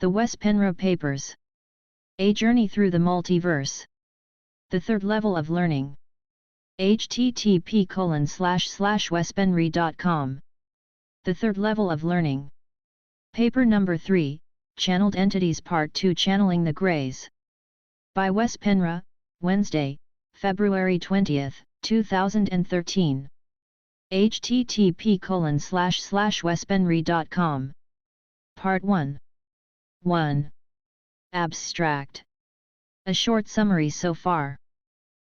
The Wes Penra Papers. A Journey Through the Multiverse. The Third Level of Learning. http://wespenry.com. The Third Level of Learning. Paper number 3, Channeled Entities Part 2, Channeling the Greys. By Wes Penra, Wednesday, February 20, 2013. http://wespenry.com. Part 1. 1. Abstract. A short summary so far.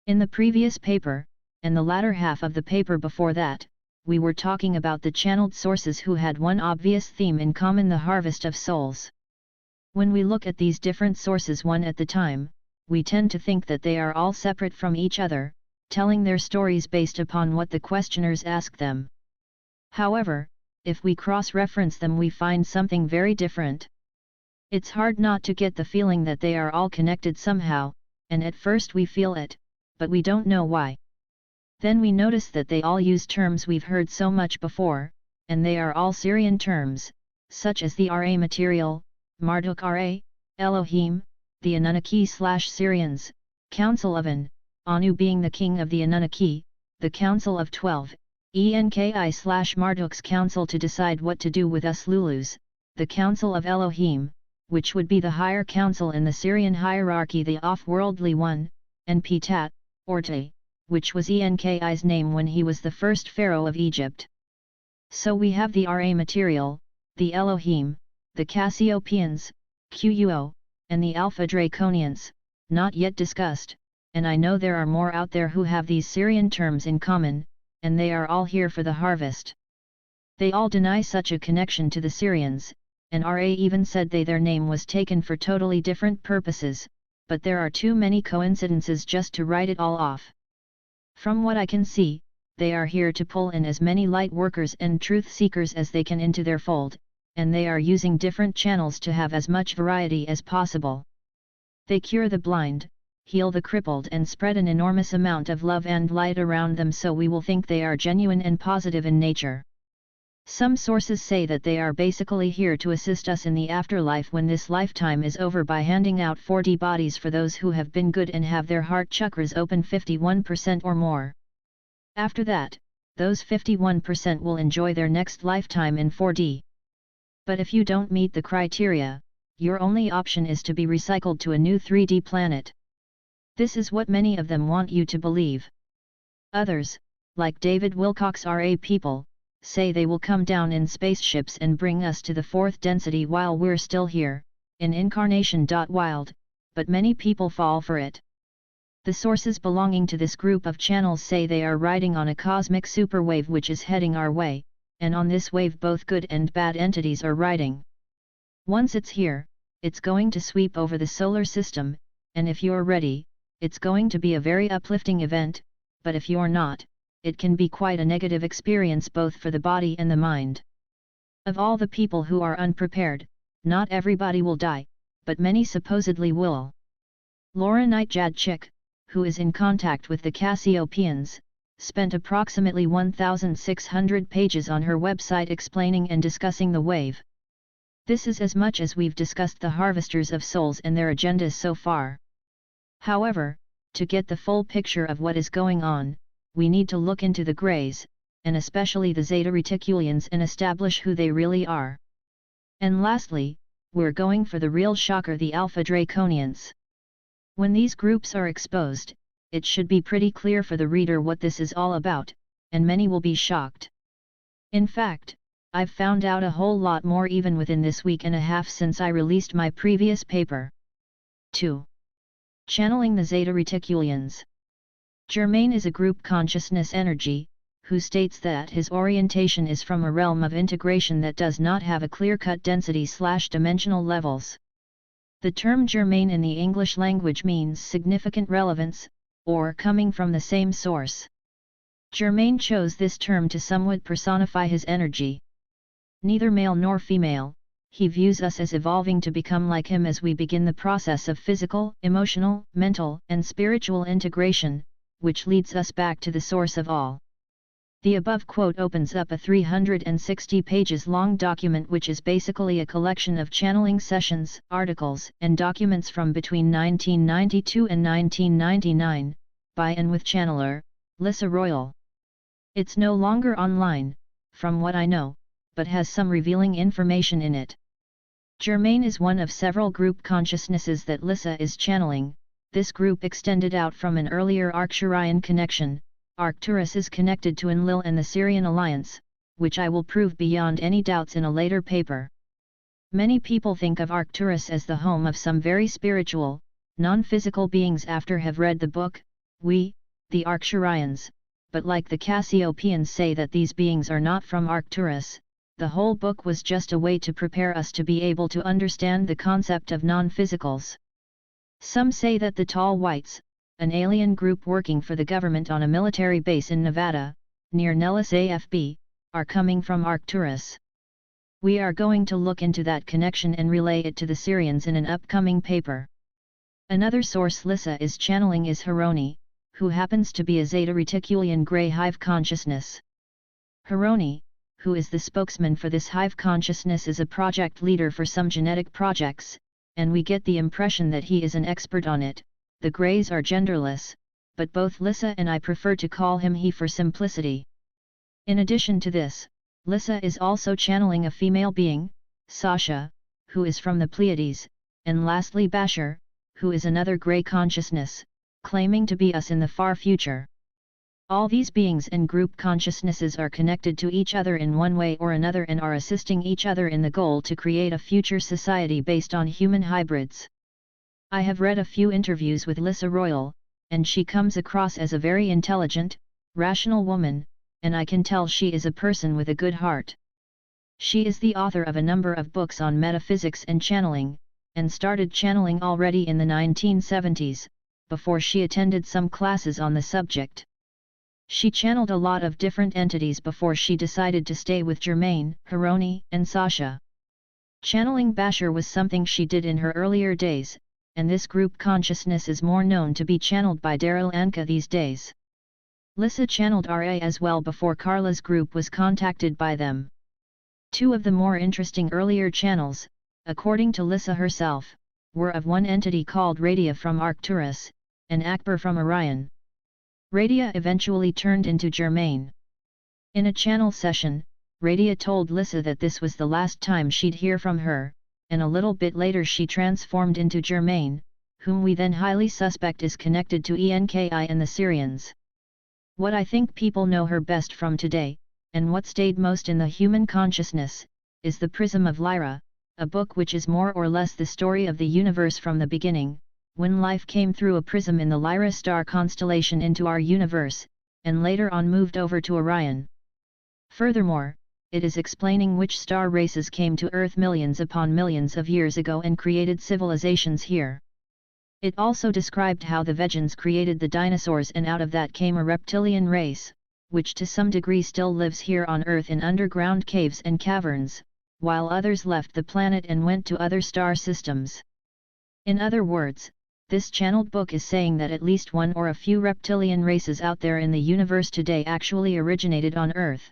In the previous paper, and the latter half of the paper before that, we were talking about the channeled sources who had one obvious theme in common: the harvest of souls. When we look at these different sources one at the time, we tend to think that they are all separate from each other, telling their stories based upon what the questioners ask them. However, if we cross-reference them, we find something very different. It's hard not to get the feeling that they are all connected somehow, and at first we feel it, but we don't know why. Then we notice that they all use terms we've heard so much before, and they are all Syrian terms, such as the Ra material, Marduk Ra, Elohim, the Anunnaki/Syrians, Council of An, Anu being the king of the Anunnaki, the Council of 12, Enki/Marduk's council to decide what to do with us Lulus, the Council of Elohim, which would be the higher council in the Syrian hierarchy, the off-worldly one, and Ptat, or Te, which was Enki's name when he was the first pharaoh of Egypt. So we have the Ra material, the Elohim, the Cassiopeans, Quo, and the Alpha Draconians, not yet discussed, and I know there are more out there who have these Syrian terms in common, and they are all here for the harvest. They all deny such a connection to the Syrians, and Ra even said their name was taken for totally different purposes, but there are too many coincidences just to write it all off. From what I can see, they are here to pull in as many light workers and truth seekers as they can into their fold, and they are using different channels to have as much variety as possible. They cure the blind, heal the crippled, and spread an enormous amount of love and light around them, so we will think they are genuine and positive in nature. Some sources say that they are basically here to assist us in the afterlife when this lifetime is over, by handing out 4D bodies for those who have been good and have their heart chakras open 51% or more. After that, those 51% will enjoy their next lifetime in 4D. But if you don't meet the criteria, your only option is to be recycled to a new 3D planet. This is what many of them want you to believe. Others, like David Wilcock's Ra people, say they will come down in spaceships and bring us to the fourth density while we're still here, in incarnation. Wild, but many people fall for it. The sources belonging to this group of channels say they are riding on a cosmic superwave which is heading our way, and on this wave both good and bad entities are riding. Once it's here, it's going to sweep over the solar system, and if you're ready, it's going to be a very uplifting event, but if you're not, it can be quite a negative experience both for the body and the mind. Of all the people who are unprepared, not everybody will die, but many supposedly will. Laura Knight-Jadchik, who is in contact with the Cassiopeans, spent approximately 1,600 pages on her website explaining and discussing the wave. This is as much as we've discussed the harvesters of souls and their agendas so far. However, to get the full picture of what is going on, we need to look into the Greys, and especially the Zeta Reticulians, and establish who they really are. And lastly, we're going for the real shocker, the Alpha Draconians. When these groups are exposed, it should be pretty clear for the reader what this is all about, and many will be shocked. In fact, I've found out a whole lot more even within this week and a half since I released my previous paper. 2. Channeling the Zeta Reticulians. Germain is a group consciousness energy, who states that his orientation is from a realm of integration that does not have a clear-cut density/dimensional levels. The term Germain in the English language means significant relevance, or coming from the same source. Germain chose this term to somewhat personify his energy. Neither male nor female, he views us as evolving to become like him as we begin the process of physical, emotional, mental, and spiritual integration, which leads us back to the source of all. The above quote opens up a 360 pages long document which is basically a collection of channeling sessions, articles, and documents from between 1992 and 1999, by and with channeler, Lissa Royal. It's no longer online, from what I know, but has some revealing information in it. Germain is one of several group consciousnesses that Lissa is channeling. This group extended out from an earlier Arcturian connection. Arcturus is connected to Enlil and the Sirian alliance, which I will prove beyond any doubts in a later paper. Many people think of Arcturus as the home of some very spiritual, non-physical beings after have read the book, We, the Arcturians, but like the Cassiopeans say that these beings are not from Arcturus. The whole book was just a way to prepare us to be able to understand the concept of non-physicals. Some say that the Tall Whites, an alien group working for the government on a military base in Nevada, near Nellis AFB, are coming from Arcturus. We are going to look into that connection and relay it to the Sirians in an upcoming paper. Another source Lissa is channeling is Huroni, who happens to be a Zeta Reticulian Grey Hive consciousness. Huroni, who is the spokesman for this hive consciousness, is a project leader for some genetic projects, and we get the impression that he is an expert on it. The Greys are genderless, but both Lissa and I prefer to call him he for simplicity. In addition to this, Lissa is also channeling a female being, Sasha, who is from the Pleiades, and lastly Bashar, who is another Grey consciousness, claiming to be us in the far future. All these beings and group consciousnesses are connected to each other in one way or another and are assisting each other in the goal to create a future society based on human hybrids. I have read a few interviews with Lissa Royal, and she comes across as a very intelligent, rational woman, and I can tell she is a person with a good heart. She is the author of a number of books on metaphysics and channeling, and started channeling already in the 1970s, before she attended some classes on the subject. She channeled a lot of different entities before she decided to stay with Germain, Huroni, and Sasha. Channeling Bashar was something she did in her earlier days, and this group consciousness is more known to be channeled by Daryl Anka these days. Lissa channeled RA as well before Carla's group was contacted by them. Two of the more interesting earlier channels, according to Lissa herself, were of one entity called Radia from Arcturus, and Akbar from Orion. Radia eventually turned into Germain. In a channel session, Radia told Lissa that this was the last time she'd hear from her, and a little bit later she transformed into Germain, whom we then highly suspect is connected to Enki and the Sirians. What I think people know her best from today, and what stayed most in the human consciousness, is The Prism of Lyra, a book which is more or less the story of the universe from the beginning, when life came through a prism in the Lyra star constellation into our universe, and later on moved over to Orion. Furthermore, it is explaining which star races came to Earth millions upon millions of years ago and created civilizations here. It also described how the Vegans created the dinosaurs and out of that came a reptilian race, which to some degree still lives here on Earth in underground caves and caverns, while others left the planet and went to other star systems. In other words, this channeled book is saying that at least one or a few reptilian races out there in the universe today actually originated on Earth.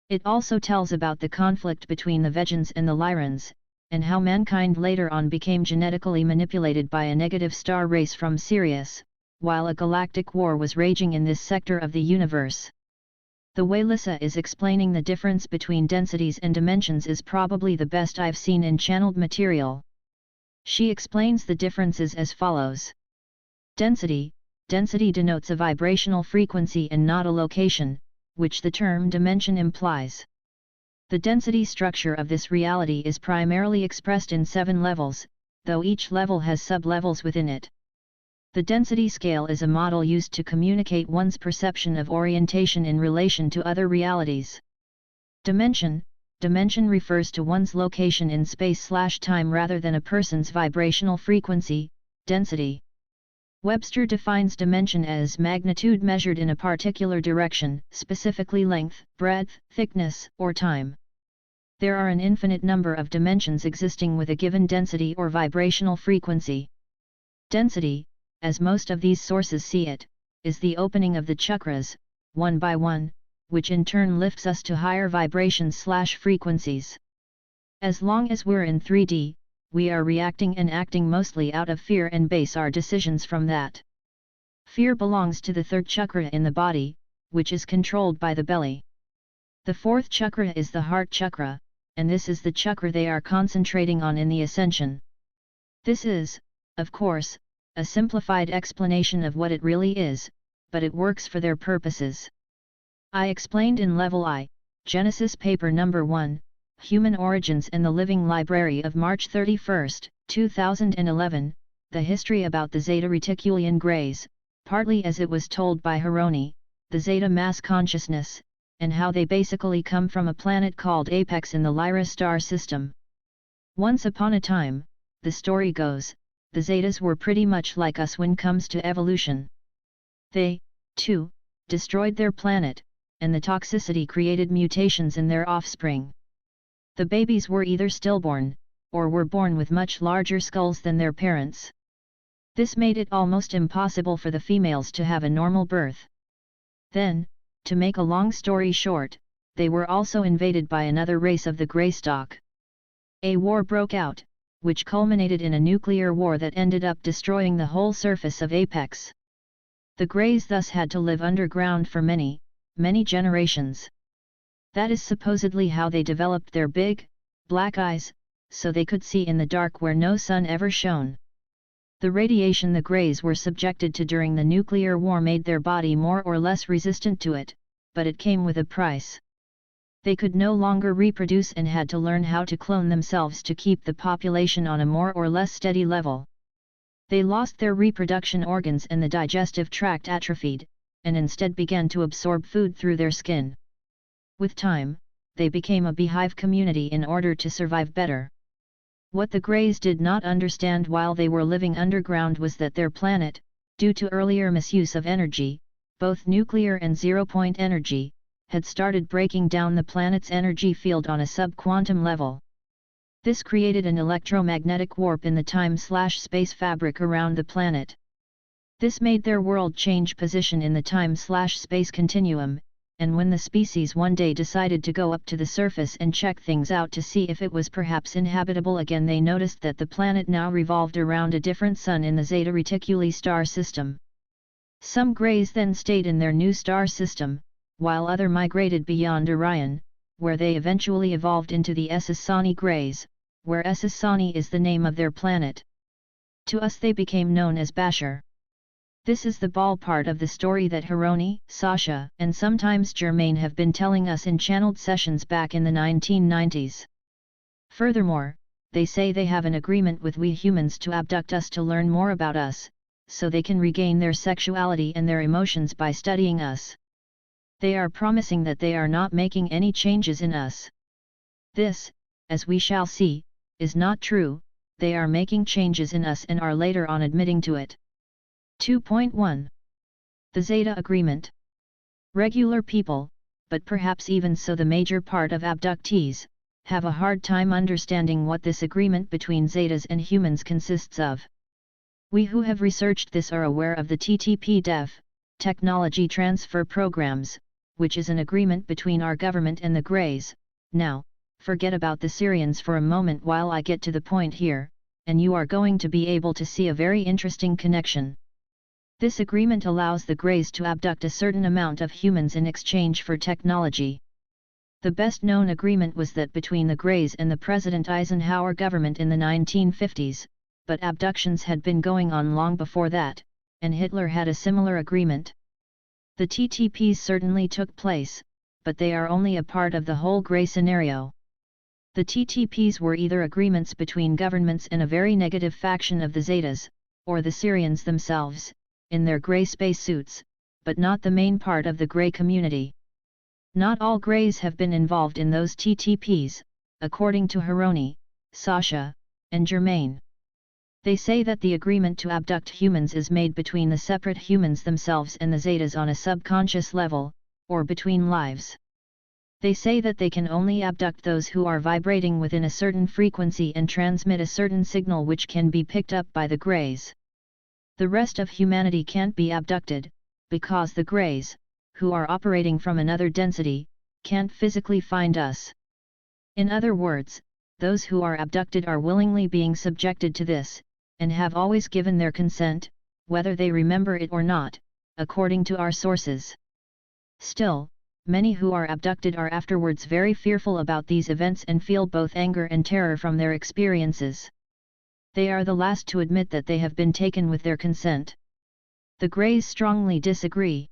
It also tells about the conflict between the Vegans and the Lyrans, and how mankind later on became genetically manipulated by a negative star race from Sirius, while a galactic war was raging in this sector of the universe. The way Lissa is explaining the difference between densities and dimensions is probably the best I've seen in channeled material. She explains the differences as follows. Density denotes a vibrational frequency and not a location, which the term dimension implies. The density structure of this reality is primarily expressed in 7 levels, though each level has sub-levels within it. The density scale is a model used to communicate one's perception of orientation in relation to other realities. Dimension refers to one's location in space/time rather than a person's vibrational frequency, density. Webster defines dimension as magnitude measured in a particular direction, specifically length, breadth, thickness, or time. There are an infinite number of dimensions existing with a given density or vibrational frequency. Density, as most of these sources see it, is the opening of the chakras, one by one, which in turn lifts us to higher vibrations/frequencies. As long as we're in 3D, we are reacting and acting mostly out of fear and base our decisions from that. Fear belongs to the third chakra in the body, which is controlled by the belly. The fourth chakra is the heart chakra, and this is the chakra they are concentrating on in the ascension. This is, of course, a simplified explanation of what it really is, but it works for their purposes. I explained in Level I, Genesis Paper Number 1, Human Origins and the Living Library of March 31, 2011, the history about the Zeta Reticulian Greys, partly as it was told by Huroni, the Zeta mass consciousness, and how they basically come from a planet called Apex in the Lyra star system. Once upon a time, the story goes, the Zetas were pretty much like us when comes to evolution. They, too, destroyed their planet, and the toxicity created mutations in their offspring. The babies were either stillborn, or were born with much larger skulls than their parents. This made it almost impossible for the females to have a normal birth. Then, to make a long story short, they were also invaded by another race of the Grey stock. A war broke out, which culminated in a nuclear war that ended up destroying the whole surface of Apex. The Greys thus had to live underground for many, many generations. That is supposedly how they developed their big, black eyes, so they could see in the dark where no sun ever shone. The radiation the Greys were subjected to during the nuclear war made their body more or less resistant to it, but it came with a price. They could no longer reproduce and had to learn how to clone themselves to keep the population on a more or less steady level. They lost their reproduction organs and the digestive tract atrophied, and instead began to absorb food through their skin. With time, they became a beehive community in order to survive better. What the Greys did not understand while they were living underground was that their planet, due to earlier misuse of energy, both nuclear and zero-point energy, had started breaking down the planet's energy field on a sub-quantum level. This created an electromagnetic warp in the time/space fabric around the planet. This made their world change position in the time/space continuum, and when the species one day decided to go up to the surface and check things out to see if it was perhaps inhabitable again, they noticed that the planet now revolved around a different sun in the Zeta Reticuli star system. Some Greys then stayed in their new star system, while others migrated beyond Orion, where they eventually evolved into the Essassani Greys, where Essassani is the name of their planet. To us they became known as Bashar. This is the ball part of the story that Huroni, Sasha, and sometimes Germain have been telling us in channeled sessions back in the 1990s. Furthermore, they say they have an agreement with we humans to abduct us to learn more about us, so they can regain their sexuality and their emotions by studying us. They are promising that they are not making any changes in us. This, as we shall see, is not true. They are making changes in us and are later on admitting to it. 2.1. The Zeta Agreement. Regular people, but perhaps even so the major part of abductees, have a hard time understanding what this agreement between Zetas and humans consists of. We who have researched this are aware of the TTP-DEF, Technology Transfer Programs, which is an agreement between our government and the Greys. Now, forget about the Syrians for a moment while I get to the point here, and you are going to be able to see a very interesting connection. This agreement allows the Greys to abduct a certain amount of humans in exchange for technology. The best-known agreement was that between the Greys and the President Eisenhower government in the 1950s, but abductions had been going on long before that, and Hitler had a similar agreement. The TTPs certainly took place, but they are only a part of the whole Grey scenario. The TTPs were either agreements between governments and a very negative faction of the Zetas, or the Syrians themselves, in their Grey spacesuits, but not the main part of the Grey community. Not all Greys have been involved in those TTPs, according to Huroni, Sasha, and Germain. They say that the agreement to abduct humans is made between the separate humans themselves and the Zetas on a subconscious level, or between lives. They say that they can only abduct those who are vibrating within a certain frequency and transmit a certain signal which can be picked up by the Greys. The rest of humanity can't be abducted, because the Greys, who are operating from another density, can't physically find us. In other words, those who are abducted are willingly being subjected to this, and have always given their consent, whether they remember it or not, according to our sources. Still, many who are abducted are afterwards very fearful about these events and feel both anger and terror from their experiences. They are the last to admit that they have been taken with their consent. The Greys strongly disagree.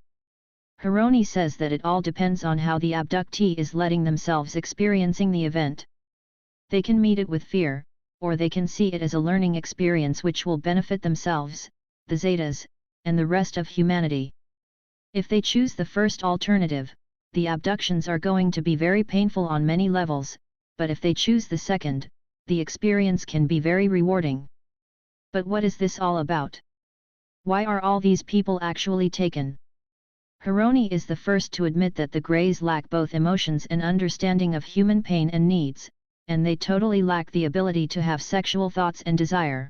Hironi says that it all depends on how the abductee is letting themselves experiencing the event. They can meet it with fear, or they can see it as a learning experience which will benefit themselves, the Zetas, and the rest of humanity. If they choose the first alternative, the abductions are going to be very painful on many levels, but if they choose the second, the experience can be very rewarding. But what is this all about? Why are all these people actually taken? Hironi is the first to admit that the Greys lack both emotions and understanding of human pain and needs, and they totally lack the ability to have sexual thoughts and desire.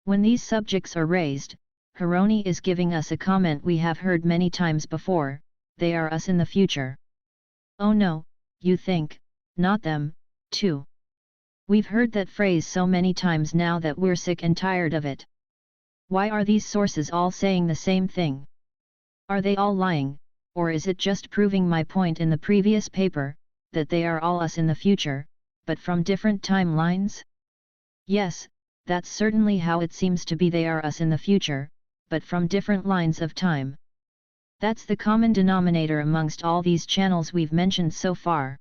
When these subjects are raised, Hironi is giving us a comment we have heard many times before: they are us in the future. Oh no, you think, not them, too. We've heard that phrase so many times now that we're sick and tired of it. Why are these sources all saying the same thing? Are they all lying, or is it just proving my point in the previous paper, that they are all us in the future, but from different timelines? Yes, that's certainly how it seems to be. They are us in the future, but from different lines of time. That's the common denominator amongst all these channels we've mentioned so far.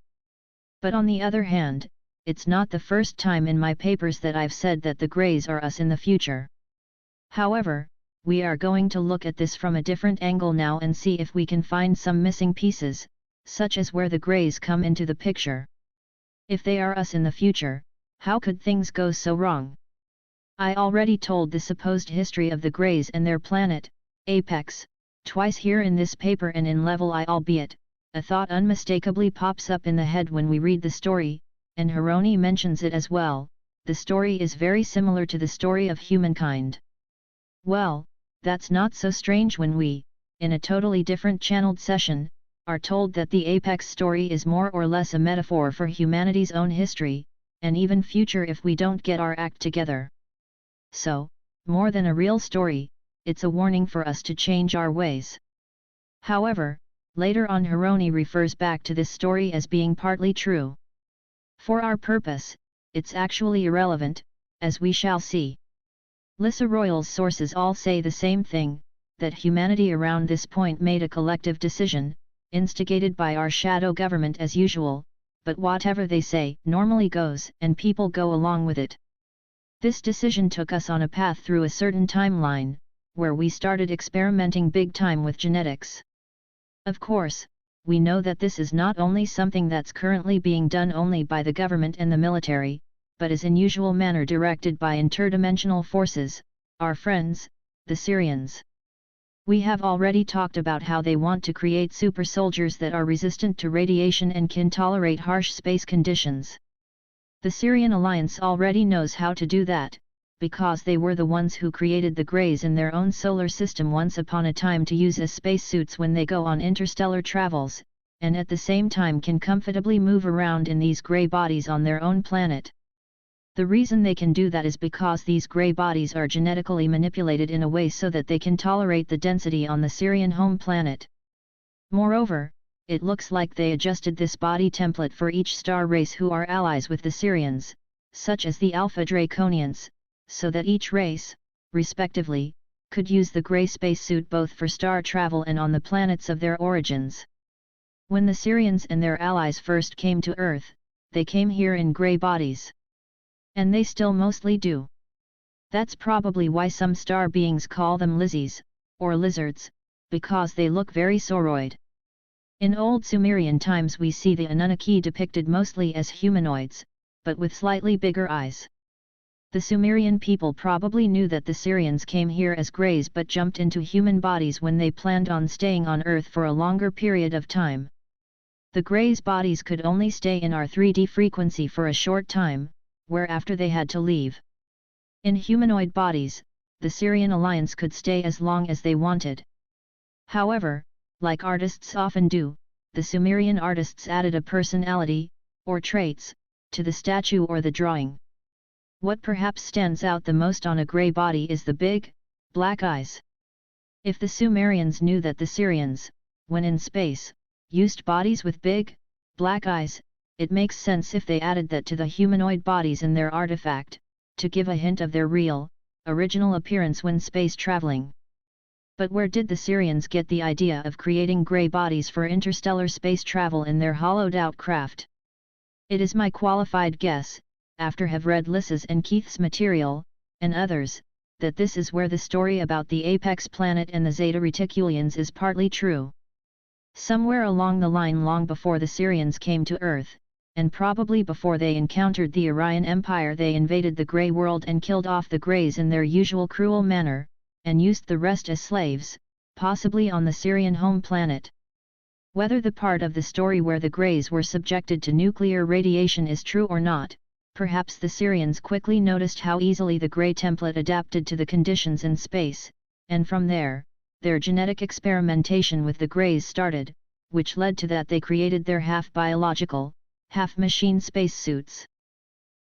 But on the other hand, it's not the first time in my papers that I've said that the Greys are us in the future. However, we are going to look at this from a different angle now and see if we can find some missing pieces, such as where the Greys come into the picture. If they are us in the future, how could things go so wrong? I already told the supposed history of the Greys and their planet, Apex, twice here in this paper and in Level I, albeit, a thought unmistakably pops up in the head when we read the story, and Hironi mentions it as well. The story is very similar to the story of humankind. Well, that's not so strange when we, in a totally different channeled session, are told that the Apex story is more or less a metaphor for humanity's own history, and even future if we don't get our act together. So, more than a real story, it's a warning for us to change our ways. However, later on Hironi refers back to this story as being partly true. For our purpose, it's actually irrelevant, as we shall see. Lissa Royal's sources all say the same thing, that humanity around this point made a collective decision, instigated by our shadow government as usual, but whatever they say normally goes and people go along with it. This decision took us on a path through a certain timeline, where we started experimenting big time with genetics. Of course, we know that this is not only something that's currently being done only by the government and the military, but is in usual manner directed by interdimensional forces, our friends, the Sirians. We have already talked about how they want to create super soldiers that are resistant to radiation and can tolerate harsh space conditions. The Sirian Alliance already knows how to do that, because they were the ones who created the Greys in their own solar system once upon a time to use as spacesuits when they go on interstellar travels, and at the same time can comfortably move around in these grey bodies on their own planet. The reason they can do that is because these grey bodies are genetically manipulated in a way so that they can tolerate the density on the Sirian home planet. Moreover, it looks like they adjusted this body template for each star race who are allies with the Sirians, such as the Alpha Draconians, so that each race, respectively, could use the grey spacesuit both for star travel and on the planets of their origins. When the Sirians and their allies first came to Earth, they came here in grey bodies. And they still mostly do. That's probably why some star beings call them Lizzies, or lizards, because they look very sauroid. In old Sumerian times we see the Anunnaki depicted mostly as humanoids, but with slightly bigger eyes. The Sumerian people probably knew that the Sirians came here as Greys but jumped into human bodies when they planned on staying on Earth for a longer period of time. The Greys' bodies could only stay in our 3D frequency for a short time, whereafter they had to leave. In humanoid bodies, the Sirian Alliance could stay as long as they wanted. However, Like artists often do, the Sumerian artists added a personality, or traits, to the statue or the drawing. What perhaps stands out the most on a grey body is the big, black eyes. If the Sumerians knew that the Syrians, when in space, used bodies with big, black eyes, it makes sense if they added that to the humanoid bodies in their artifact, to give a hint of their real, original appearance when space traveling. But where did the Syrians get the idea of creating grey bodies for interstellar space travel in their hollowed-out craft? It is my qualified guess, after have read Lys's and Keith's material, and others, that this is where the story about the apex planet and the Zeta Reticulians is partly true. Somewhere along the line long before the Syrians came to Earth, and probably before they encountered the Aryan Empire, they invaded the Grey world and killed off the Greys in their usual cruel manner, and used the rest as slaves, possibly on the Syrian home planet. Whether the part of the story where the Greys were subjected to nuclear radiation is true or not, perhaps the Syrians quickly noticed how easily the Grey template adapted to the conditions in space, and from there, their genetic experimentation with the Greys started, which led to that they created their half-biological, half-machine spacesuits.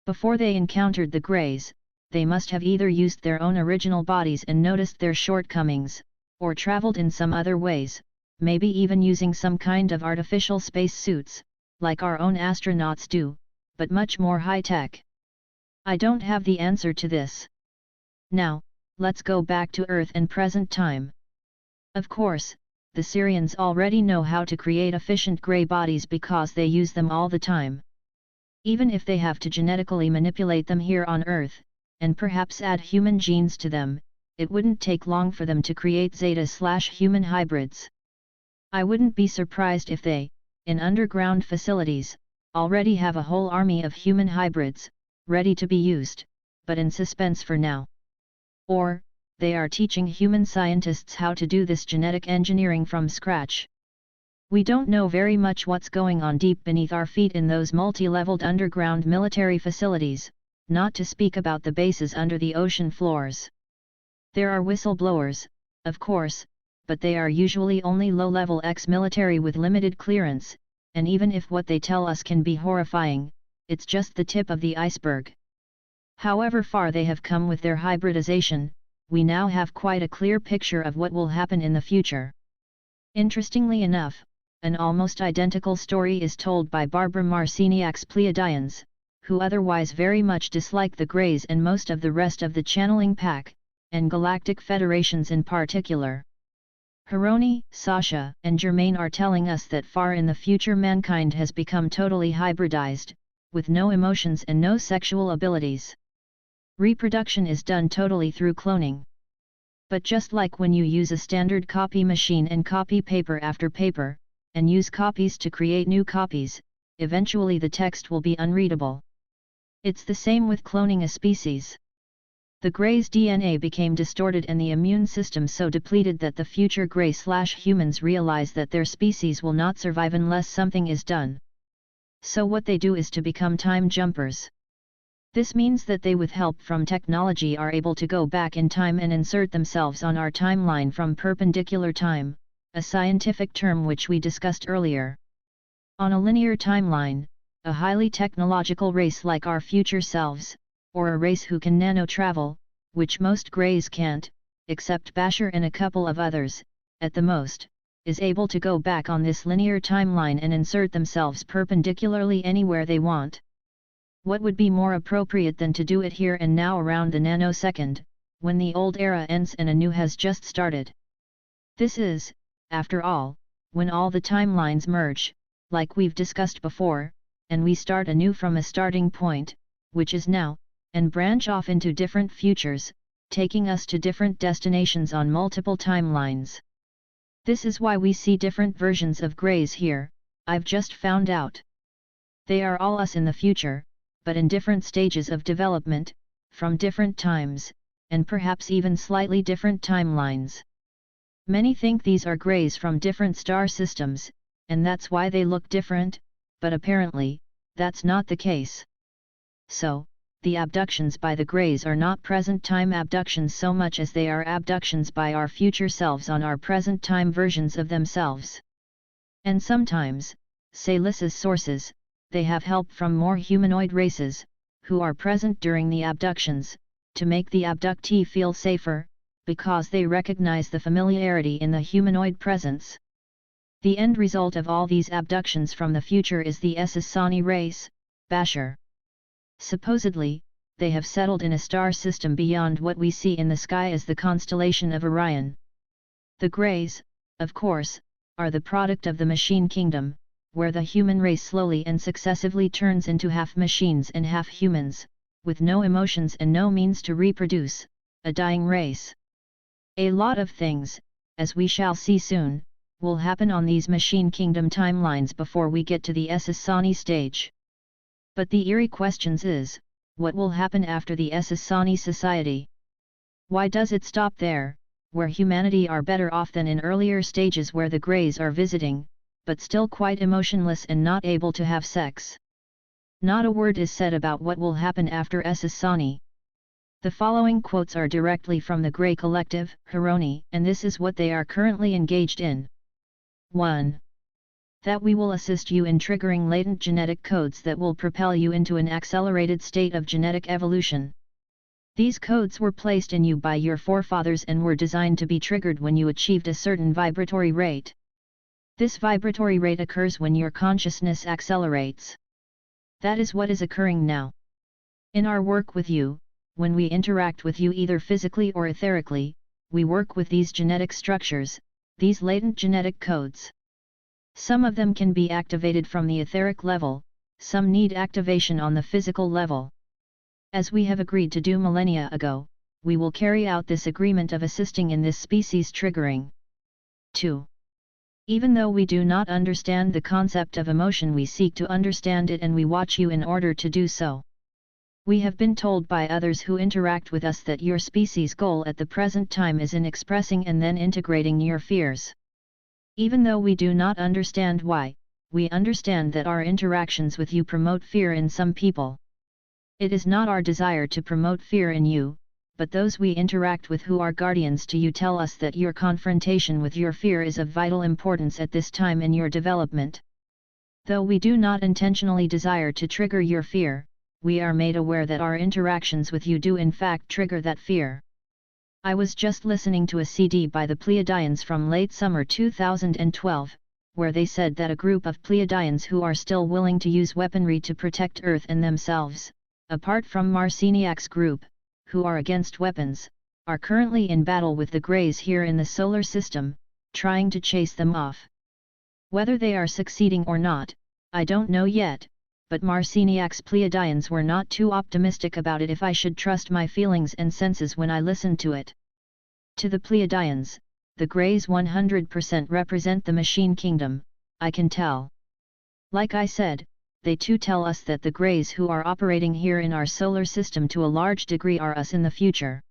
Before they encountered the Greys, they must have either used their own original bodies and noticed their shortcomings, or traveled in some other ways, maybe even using some kind of artificial spacesuits, like our own astronauts do, but much more high-tech. I don't have the answer to this. Now, let's go back to Earth and present time. Of course, the Syrians already know how to create efficient grey bodies because they use them all the time. Even if they have to genetically manipulate them here on Earth, and perhaps add human genes to them, it wouldn't take long for them to create Zeta/human hybrids. I wouldn't be surprised if they, in underground facilities, already have a whole army of human hybrids, ready to be used, but in suspense for now. Or, they are teaching human scientists how to do this genetic engineering from scratch. We don't know very much what's going on deep beneath our feet in those multi-leveled underground military facilities, not to speak about the bases under the ocean floors. There are whistleblowers, of course, but they are usually only low-level ex-military with limited clearance, and even if what they tell us can be horrifying, it's just the tip of the iceberg. However far they have come with their hybridization, we now have quite a clear picture of what will happen in the future. Interestingly enough, an almost identical story is told by Barbara Marciniak's Pleiadians, who otherwise very much dislike the Greys and most of the rest of the Channeling Pack, and Galactic Federations in particular. Hironi, Sasha, and Germain are telling us that far in the future mankind has become totally hybridized, with no emotions and no sexual abilities. Reproduction is done totally through cloning. But just like when you use a standard copy machine and copy paper after paper, and use copies to create new copies, eventually the text will be unreadable. It's the same with cloning a species. The Greys' DNA became distorted and the immune system so depleted that the future Grey/humans realize that their species will not survive unless something is done. So what they do is to become time jumpers. This means that they, with help from technology, are able to go back in time and insert themselves on our timeline from perpendicular time, a scientific term which we discussed earlier. On a linear timeline, a highly technological race like our future selves, or a race who can nano-travel, which most Greys can't, except Bashar and a couple of others, at the most, is able to go back on this linear timeline and insert themselves perpendicularly anywhere they want. What would be more appropriate than to do it here and now around the nanosecond, when the old era ends and a new has just started? This is, after all, when all the timelines merge, like we've discussed before, and we start anew from a starting point, which is now, and branch off into different futures, taking us to different destinations on multiple timelines. This is why we see different versions of Greys here, I've just found out. They are all us in the future, but in different stages of development, from different times, and perhaps even slightly different timelines. Many think these are Greys from different star systems, and that's why they look different, but apparently, that's not the case. So, the abductions by the Greys are not present-time abductions so much as they are abductions by our future selves on our present-time versions of themselves. And sometimes, say Lys's sources, they have help from more humanoid races, who are present during the abductions, to make the abductee feel safer, because they recognize the familiarity in the humanoid presence. The end result of all these abductions from the future is the Essassani race, Bashar. Supposedly, they have settled in a star system beyond what we see in the sky as the constellation of Orion. The Greys, of course, are the product of the machine kingdom, where the human race slowly and successively turns into half machines and half humans, with no emotions and no means to reproduce, a dying race. A lot of things, as we shall see soon, will happen on these machine kingdom timelines before we get to the Essassani stage. But the eerie questions is, what will happen after the Essassani society? Why does it stop there, where humanity are better off than in earlier stages where the Greys are visiting, but still quite emotionless and not able to have sex? Not a word is said about what will happen after Essassani. The following quotes are directly from the Grey Collective, Hironi, and this is what they are currently engaged in. 1. That we will assist you in triggering latent genetic codes that will propel you into an accelerated state of genetic evolution. These codes were placed in you by your forefathers and were designed to be triggered when you achieved a certain vibratory rate. This vibratory rate occurs when your consciousness accelerates. That is what is occurring now. In our work with you, when we interact with you either physically or etherically, we work with these genetic structures, these latent genetic codes. Some of them can be activated from the etheric level, some need activation on the physical level. As we have agreed to do millennia ago, we will carry out this agreement of assisting in this species triggering. 2. Even though we do not understand the concept of emotion, we seek to understand it and we watch you in order to do so. We have been told by others who interact with us that your species' goal at the present time is in expressing and then integrating your fears. Even though we do not understand why, we understand that our interactions with you promote fear in some people. It is not our desire to promote fear in you, but those we interact with who are guardians to you tell us that your confrontation with your fear is of vital importance at this time in your development. Though we do not intentionally desire to trigger your fear, we are made aware that our interactions with you do in fact trigger that fear. I was just listening to a CD by the Pleiadians from late summer 2012, where they said that a group of Pleiadians who are still willing to use weaponry to protect Earth and themselves, apart from Marciniak's group, who are against weapons, are currently in battle with the Greys here in the solar system, trying to chase them off. Whether they are succeeding or not, I don't know yet, but Marciniak's Pleiadians were not too optimistic about it if I should trust my feelings and senses when I listened to it. To the Pleiadians, the Greys 100% represent the machine kingdom, I can tell. Like I said, they too tell us that the Greys who are operating here in our solar system to a large degree are us in the future.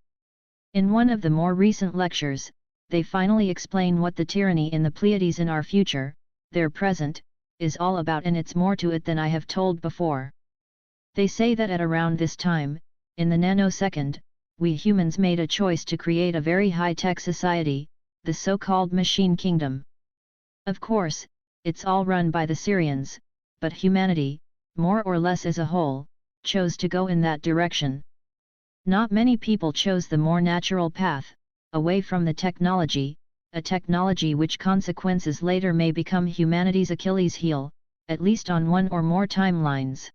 In one of the more recent lectures, they finally explain what the tyranny in the Pleiades in our future, their present, is all about, and it's more to it than I have told before. They say that at around this time, in the nanosecond, we humans made a choice to create a very high-tech society, the so-called machine kingdom. Of course, it's all run by the Syrians, but humanity, more or less as a whole, chose to go in that direction. Not many people chose the more natural path, away from the technology, a technology which consequences later may become humanity's Achilles heel, at least on one or more timelines.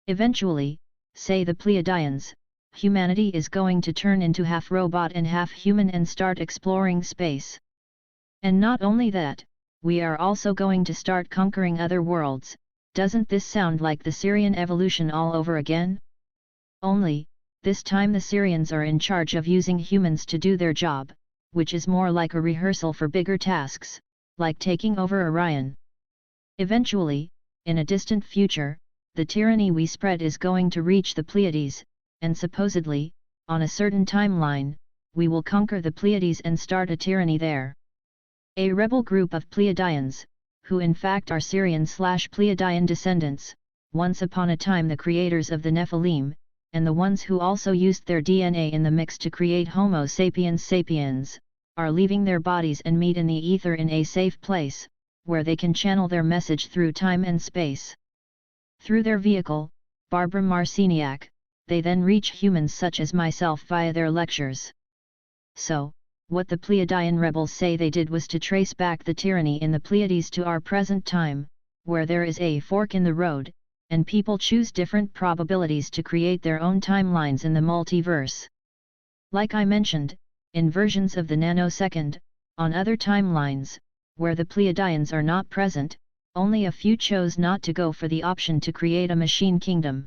Eventually, say the Pleiadians, humanity is going to turn into half robot and half human and start exploring space. And not only that, we are also going to start conquering other worlds. Doesn't this sound like the Syrian evolution all over again? Only, this time the Syrians are in charge of using humans to do their job, which is more like a rehearsal for bigger tasks, like taking over Orion. Eventually, in a distant future, the tyranny we spread is going to reach the Pleiades, and supposedly, on a certain timeline, we will conquer the Pleiades and start a tyranny there. A rebel group of Pleiadians, who in fact are Syrian/Pleiadian descendants, once upon a time the creators of the Nephilim, and the ones who also used their DNA in the mix to create Homo sapiens sapiens, are leaving their bodies and meet in the ether in a safe place, where they can channel their message through time and space. Through their vehicle, Barbara Marciniak, they then reach humans such as myself via their lectures. So, what the Pleiadian rebels say they did was to trace back the tyranny in the Pleiades to our present time, where there is a fork in the road, and people choose different probabilities to create their own timelines in the multiverse. Like I mentioned, in versions of the nanosecond, on other timelines, where the Pleiadians are not present, only a few chose not to go for the option to create a machine kingdom.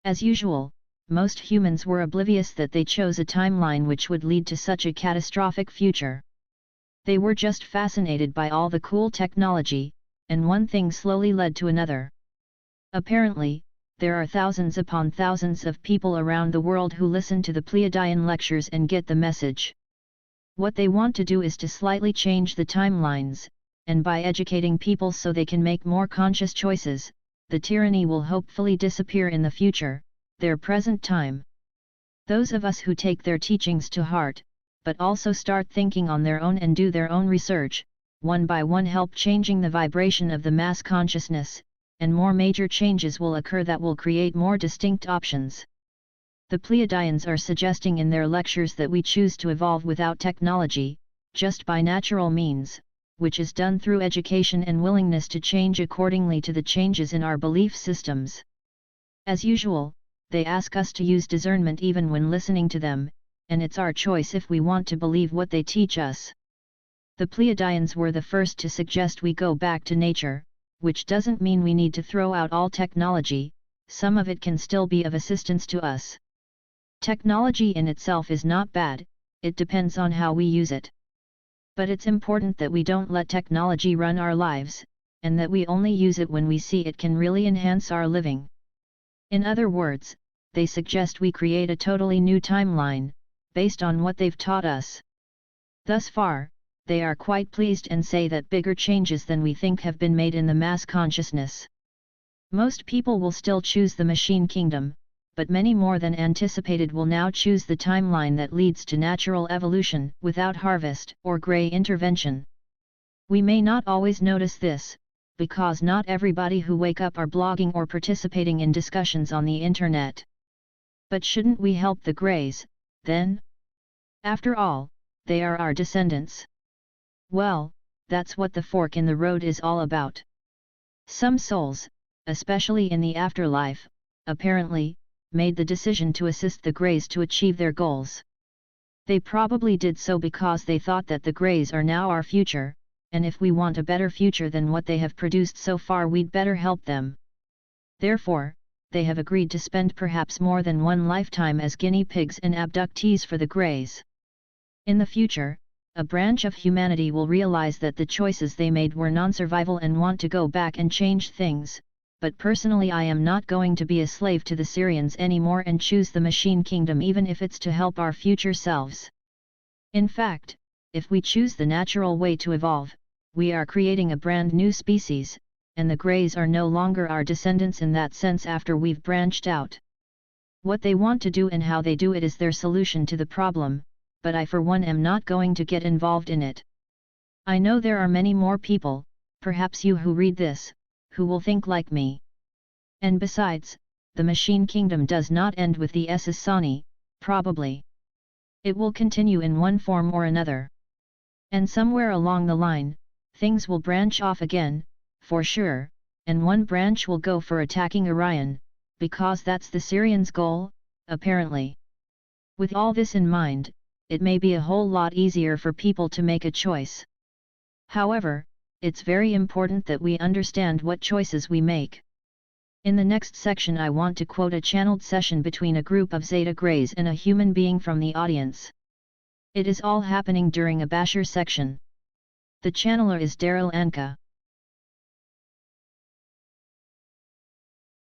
As usual, most humans were oblivious that they chose a timeline which would lead to such a catastrophic future. They were just fascinated by all the cool technology, and one thing slowly led to another. Apparently, there are thousands upon thousands of people around the world who listen to the Pleiadian lectures and get the message. What they want to do is to slightly change the timelines, and by educating people so they can make more conscious choices, the tyranny will hopefully disappear in the future, their present time. Those of us who take their teachings to heart, but also start thinking on their own and do their own research, one by one help changing the vibration of the mass consciousness, and more major changes will occur that will create more distinct options. The Pleiadians are suggesting in their lectures that we choose to evolve without technology, just by natural means, which is done through education and willingness to change accordingly to the changes in our belief systems. As usual, they ask us to use discernment even when listening to them, and it's our choice if we want to believe what they teach us. The Pleiadians were the first to suggest we go back to nature, which doesn't mean we need to throw out all technology, some of it can still be of assistance to us. Technology in itself is not bad, it depends on how we use it. But it's important that we don't let technology run our lives, and that we only use it when we see it can really enhance our living. In other words, they suggest we create a totally new timeline, based on what they've taught us. Thus far, they are quite pleased and say that bigger changes than we think have been made in the mass consciousness. Most people will still choose the machine kingdom, but many more than anticipated will now choose the timeline that leads to natural evolution without harvest or gray intervention. We may not always notice this, because not everybody who wake up are blogging or participating in discussions on the internet. But shouldn't we help the Greys, then? After all, they are our descendants. Well, that's what the fork in the road is all about. Some souls, especially in the afterlife, apparently, made the decision to assist the Greys to achieve their goals. They probably did so because they thought that the Greys are now our future, and if we want a better future than what they have produced so far, we'd better help them. Therefore, they have agreed to spend perhaps more than one lifetime as guinea pigs and abductees for the Greys. In the future, a branch of humanity will realize that the choices they made were non-survival and want to go back and change things, but personally I am not going to be a slave to the Syrians anymore and choose the machine kingdom even if it's to help our future selves. In fact, if we choose the natural way to evolve, we are creating a brand new species, and the Greys are no longer our descendants in that sense after we've branched out. What they want to do and how they do it is their solution to the problem, but I for one am not going to get involved in it. I know there are many more people, perhaps you who read this, who will think like me. And besides, the machine kingdom does not end with the Essassani, probably. It will continue in one form or another. And somewhere along the line, things will branch off again, for sure, and one branch will go for attacking Orion, because that's the Syrians' goal, apparently. With all this in mind, it may be a whole lot easier for people to make a choice. However, it's very important that we understand what choices we make. In the next section I want to quote a channeled session between a group of Zeta Greys and a human being from the audience. It is all happening during a Bashar section. The channeler is Daryl Anka.